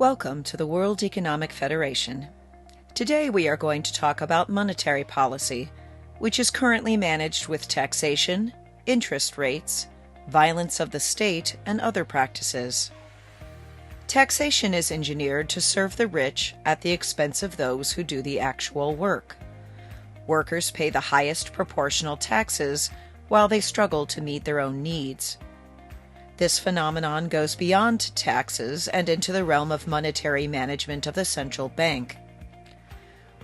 Welcome to the World Economic Federation. Today we are going to talk about monetary policy, which is currently managed with taxation, interest rates, violence of the state, and other practices. Taxation is engineered to serve the rich at the expense of those who do the actual work. Workers pay the highest proportional taxes while they struggle to meet their own needs. This phenomenon goes beyond taxes and into the realm of monetary management of the central bank.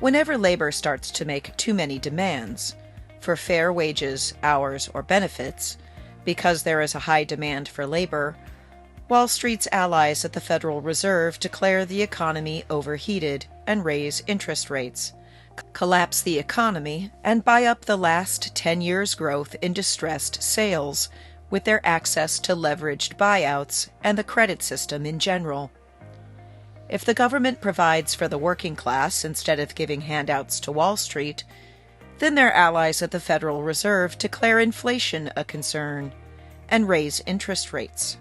Whenever labor starts to make too many demands for fair wages, hours, or benefits, because there is a high demand for labor, Wall Street's allies at the Federal Reserve declare the economy overheated and raise interest rates, collapse the economy, and buy up the last 10 years' growth in distressed sales with their access to leveraged buyouts and the credit system in general. If the government provides for the working class instead of giving handouts to Wall Street, then their allies at the Federal Reserve declare inflation a concern and raise interest rates.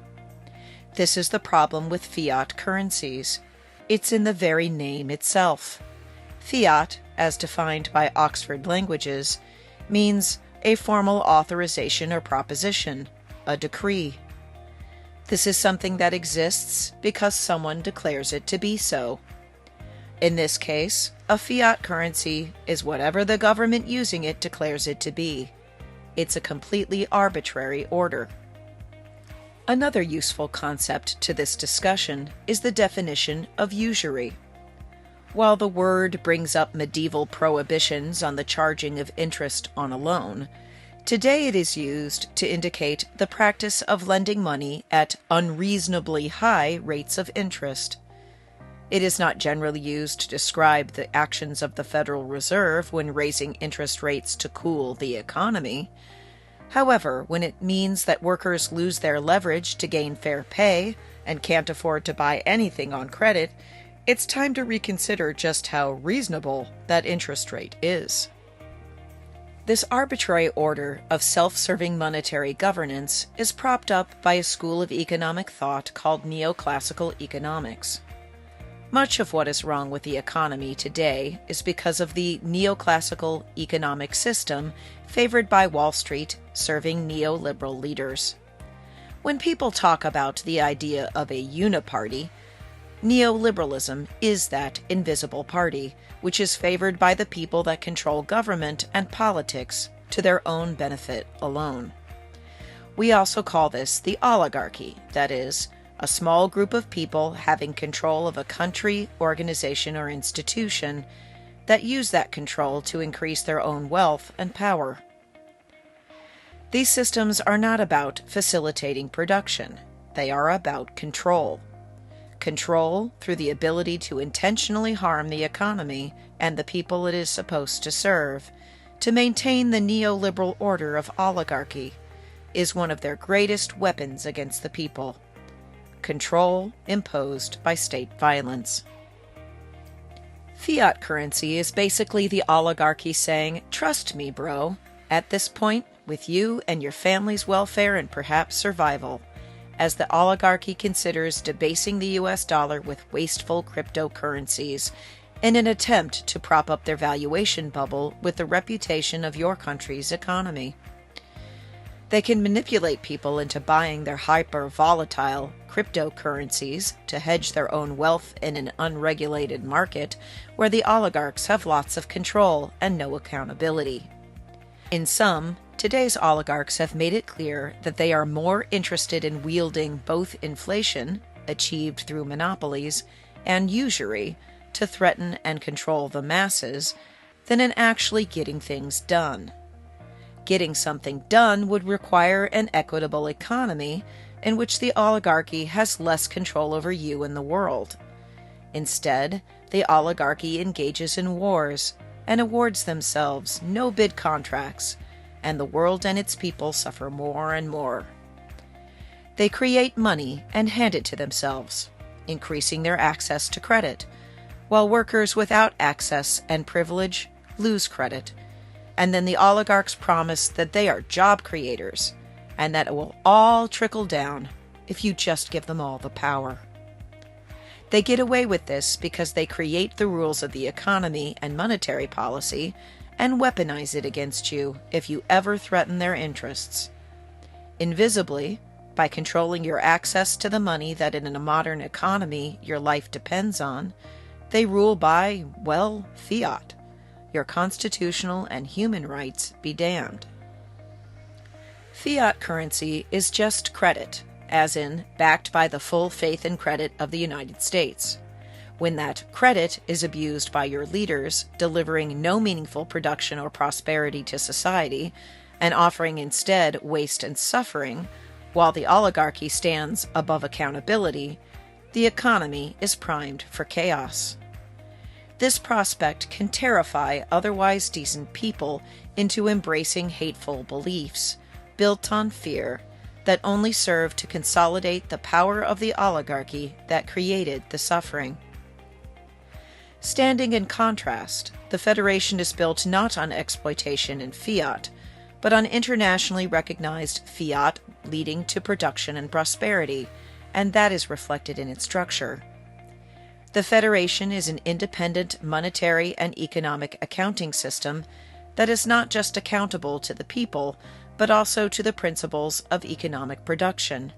This is the problem with fiat currencies. It's in the very name itself. Fiat, as defined by Oxford Languages, means a formal authorization or proposition, a decree. This is something that exists because someone declares it to be so. In this case, a fiat currency is whatever the government using it declares it to be. It's a completely arbitrary order. Another useful concept to this discussion is the definition of usury. While the word brings up medieval prohibitions on the charging of interest on a loan, today it is used to indicate the practice of lending money at unreasonably high rates of interest. It is not generally used to describe the actions of the Federal Reserve when raising interest rates to cool the economy. However, when it means that workers lose their leverage to gain fair pay and can't afford to buy anything on credit, it's time to reconsider just how reasonable that interest rate is. This arbitrary order of self-serving monetary governance is propped up by a school of economic thought called neoclassical economics. Much of what is wrong with the economy today is because of the neoclassical economic system favored by Wall Street serving neoliberal leaders. When people talk about the idea of a uniparty, neoliberalism is that invisible party, which is favored by the people that control government and politics to their own benefit alone. We also call this the oligarchy, that is, a small group of people having control of a country, organization, or institution that use that control to increase their own wealth and power. These systems are not about facilitating production. They are about control. Control through the ability to intentionally harm the economy and the people it is supposed to serve, to maintain the neoliberal order of oligarchy, is one of their greatest weapons against the people. Control imposed by state violence. Fiat currency is basically the oligarchy saying, "Trust me, bro, at this point, with you and your family's welfare and perhaps survival," as the oligarchy considers debasing the US dollar with wasteful cryptocurrencies in an attempt to prop up their valuation bubble with the reputation of your country's economy. They can manipulate people into buying their hyper-volatile cryptocurrencies to hedge their own wealth in an unregulated market where the oligarchs have lots of control and no accountability. In sum, today's oligarchs have made it clear that they are more interested in wielding both inflation, achieved through monopolies, and usury, to threaten and control the masses, than in actually getting things done. Getting something done would require an equitable economy in which the oligarchy has less control over you and the world. Instead, the oligarchy engages in wars and awards themselves no-bid contracts, and the world and its people suffer more and more. They create money and hand it to themselves, increasing their access to credit, while workers without access and privilege lose credit. And then the oligarchs promise that they are job creators, and that it will all trickle down if you just give them all the power. They get away with this because they create the rules of the economy and monetary policy and weaponize it against you if you ever threaten their interests. Invisibly, by controlling your access to the money that in a modern economy your life depends on, they rule by, well, fiat. Your constitutional and human rights be damned. Fiat currency is just credit, as in backed by the full faith and credit of the United States. When that credit is abused by your leaders, delivering no meaningful production or prosperity to society, and offering instead waste and suffering, while the oligarchy stands above accountability, the economy is primed for chaos. This prospect can terrify otherwise decent people into embracing hateful beliefs, built on fear, that only serve to consolidate the power of the oligarchy that created the suffering. Standing in contrast, the Federation is built not on exploitation and fiat, but on internationally recognized fiat leading to production and prosperity, and that is reflected in its structure. The Federation is an independent monetary and economic accounting system that is not just accountable to the people, but also to the principles of economic production.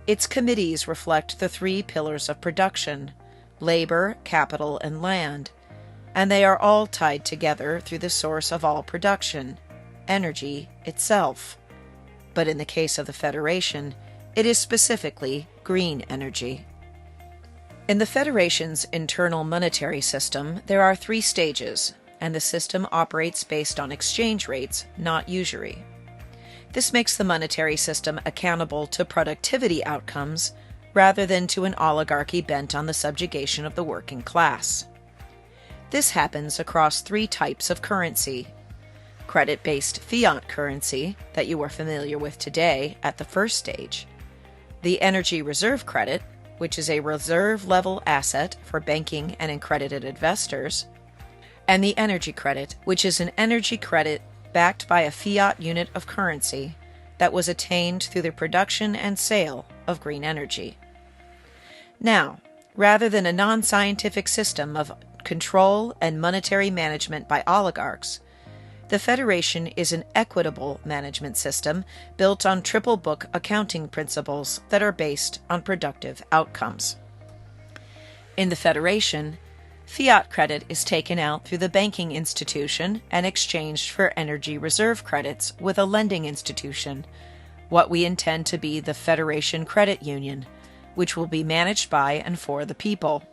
Its committees reflect the three pillars of production: labor, capital, and land, and they are all tied together through the source of all production, energy itself. But in the case of the Federation, it is specifically green energy. In the Federation's internal monetary system, there are 3 stages, and the system operates based on exchange rates, not usury. This makes the monetary system accountable to productivity outcomes rather than to an oligarchy bent on the subjugation of the working class. This happens across 3 types of currency: credit-based fiat currency that you are familiar with today at the first stage, the energy reserve credit, which is a reserve-level asset for banking and accredited investors, and the energy credit, which is an energy credit backed by a fiat unit of currency that was attained through the production and sale of green energy. Now, rather than a non-scientific system of control and monetary management by oligarchs, the Federation is an equitable management system built on triple book accounting principles that are based on productive outcomes. In the Federation, fiat credit is taken out through the banking institution and exchanged for energy reserve credits with a lending institution, what we intend to be the Federation Credit Union, which will be managed by and for the people.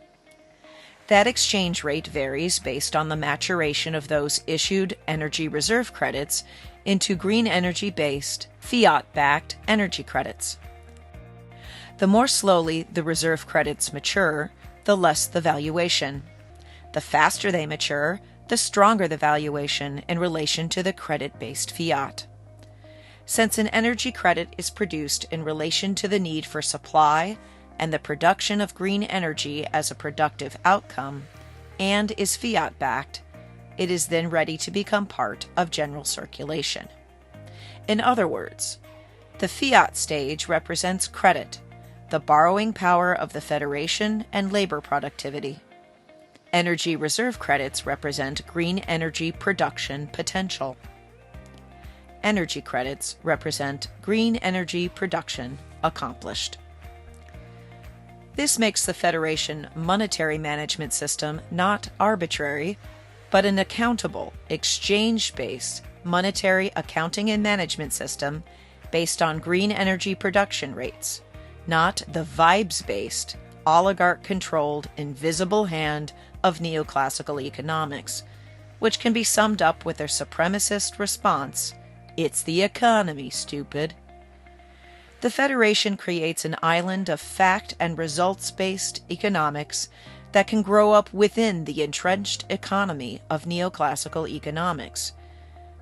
That exchange rate varies based on the maturation of those issued energy reserve credits into green energy-based, fiat-backed energy credits. The more slowly the reserve credits mature, the less the valuation. The faster they mature, the stronger the valuation in relation to the credit-based fiat. Since an energy credit is produced in relation to the need for supply and the production of green energy as a productive outcome, and is fiat-backed, it is then ready to become part of general circulation. In other words, the fiat stage represents credit, the borrowing power of the Federation and labor productivity. Energy reserve credits represent green energy production potential. Energy credits represent green energy production accomplished. This makes the Federation monetary management system not arbitrary, but an accountable, exchange-based monetary accounting and management system based on green energy production rates, not the vibes-based, oligarch-controlled, invisible hand of neoclassical economics, which can be summed up with their supremacist response, "It's the economy, stupid." The Federation creates an island of fact and results-based economics that can grow up within the entrenched economy of neoclassical economics.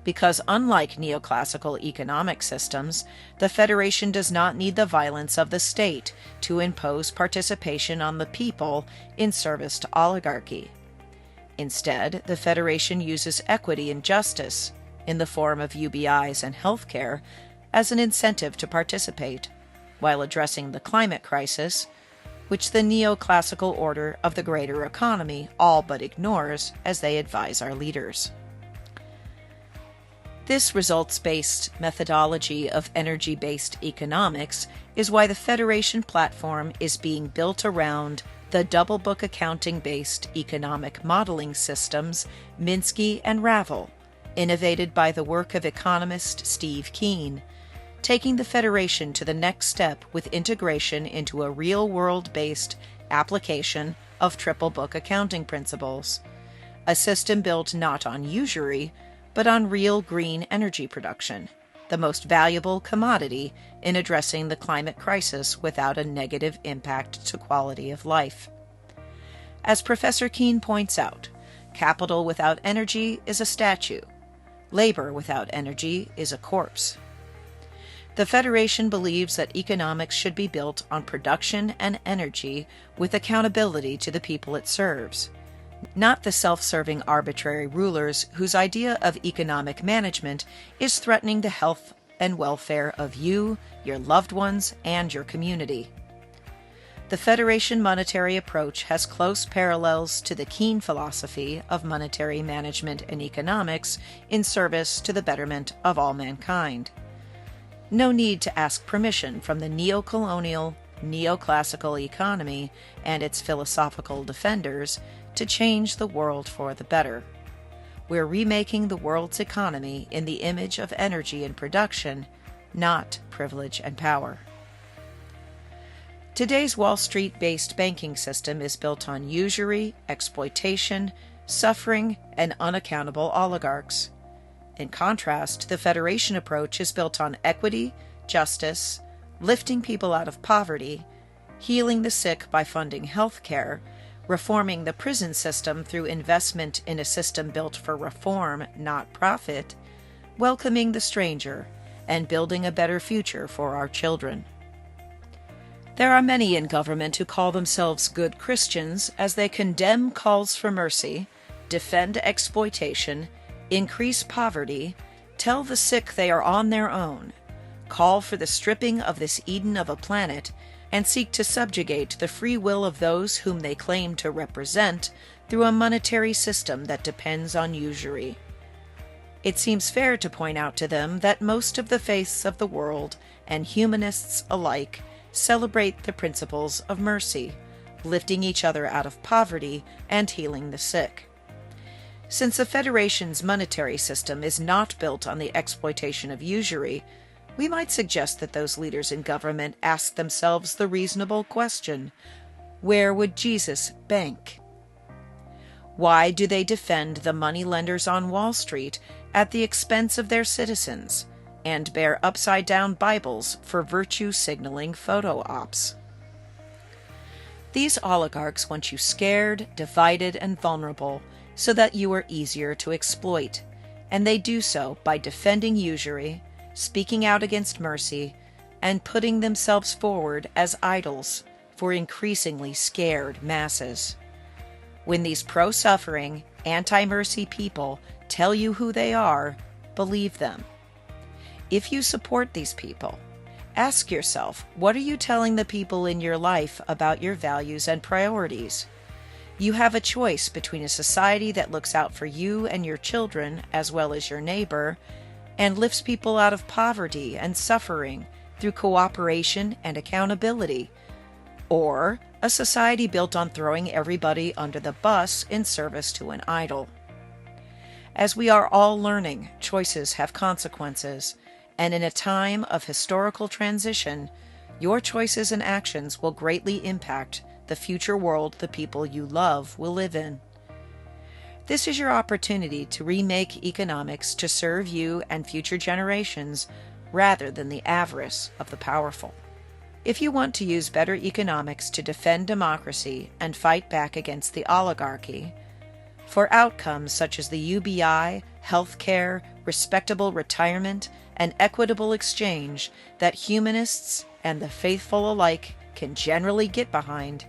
Because unlike neoclassical economic systems, the Federation does not need the violence of the state to impose participation on the people in service to oligarchy. Instead, the Federation uses equity and justice, in the form of UBIs and healthcare, as an incentive to participate, while addressing the climate crisis, which the neoclassical order of the greater economy all but ignores as they advise our leaders. This results-based methodology of energy-based economics is why the Federation platform is being built around the double book accounting-based economic modeling systems Minsky and Ravel, innovated by the work of economist Steve Keen, taking the Federation to the next step with integration into a real-world-based application of triple book accounting principles, a system built not on usury, but on real green energy production, the most valuable commodity in addressing the climate crisis without a negative impact to quality of life. As Professor Keen points out, capital without energy is a statue. Labor without energy is a corpse. The Federation believes that economics should be built on production and energy with accountability to the people it serves, not the self-serving arbitrary rulers whose idea of economic management is threatening the health and welfare of you, your loved ones, and your community. The Federation monetary approach has close parallels to the Keen philosophy of monetary management and economics in service to the betterment of all mankind. No need to ask permission from the neo-colonial, neoclassical economy and its philosophical defenders to change the world for the better. We're remaking the world's economy in the image of energy and production, not privilege and power. Today's Wall Street-based banking system is built on usury, exploitation, suffering, and unaccountable oligarchs. In contrast, the Federation approach is built on equity, justice, lifting people out of poverty, healing the sick by funding health care, reforming the prison system through investment in a system built for reform, not profit, welcoming the stranger, and building a better future for our children. There are many in government who call themselves good Christians as they condemn calls for mercy, defend exploitation, increase poverty, tell the sick they are on their own, call for the stripping of this Eden of a planet, and seek to subjugate the free will of those whom they claim to represent through a monetary system that depends on usury. It seems fair to point out to them that most of the faiths of the world, and humanists alike, celebrate the principles of mercy, lifting each other out of poverty and healing the sick. Since the Federation's monetary system is not built on the exploitation of usury, we might suggest that those leaders in government ask themselves the reasonable question, where would Jesus bank? Why do they defend the moneylenders on Wall Street at the expense of their citizens and bear upside-down Bibles for virtue-signaling photo ops? These oligarchs want you scared, divided, and vulnerable so that you are easier to exploit, and they do so by defending usury, speaking out against mercy, and putting themselves forward as idols for increasingly scared masses. When these pro-suffering, anti-mercy people tell you who they are, believe them. If you support these people, ask yourself, what are you telling the people in your life about your values and priorities? You have a choice between a society that looks out for you and your children as well as your neighbor, and lifts people out of poverty and suffering through cooperation and accountability, or a society built on throwing everybody under the bus in service to an idol. As we are all learning, choices have consequences, and in a time of historical transition, your choices and actions will greatly impact the future world the people you love will live in. This is your opportunity to remake economics to serve you and future generations rather than the avarice of the powerful. If you want to use better economics to defend democracy and fight back against the oligarchy, for outcomes such as the UBI, healthcare, respectable retirement, and equitable exchange that humanists and the faithful alike can generally get behind,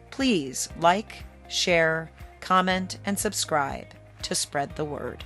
please like, share, comment, and subscribe to spread the word.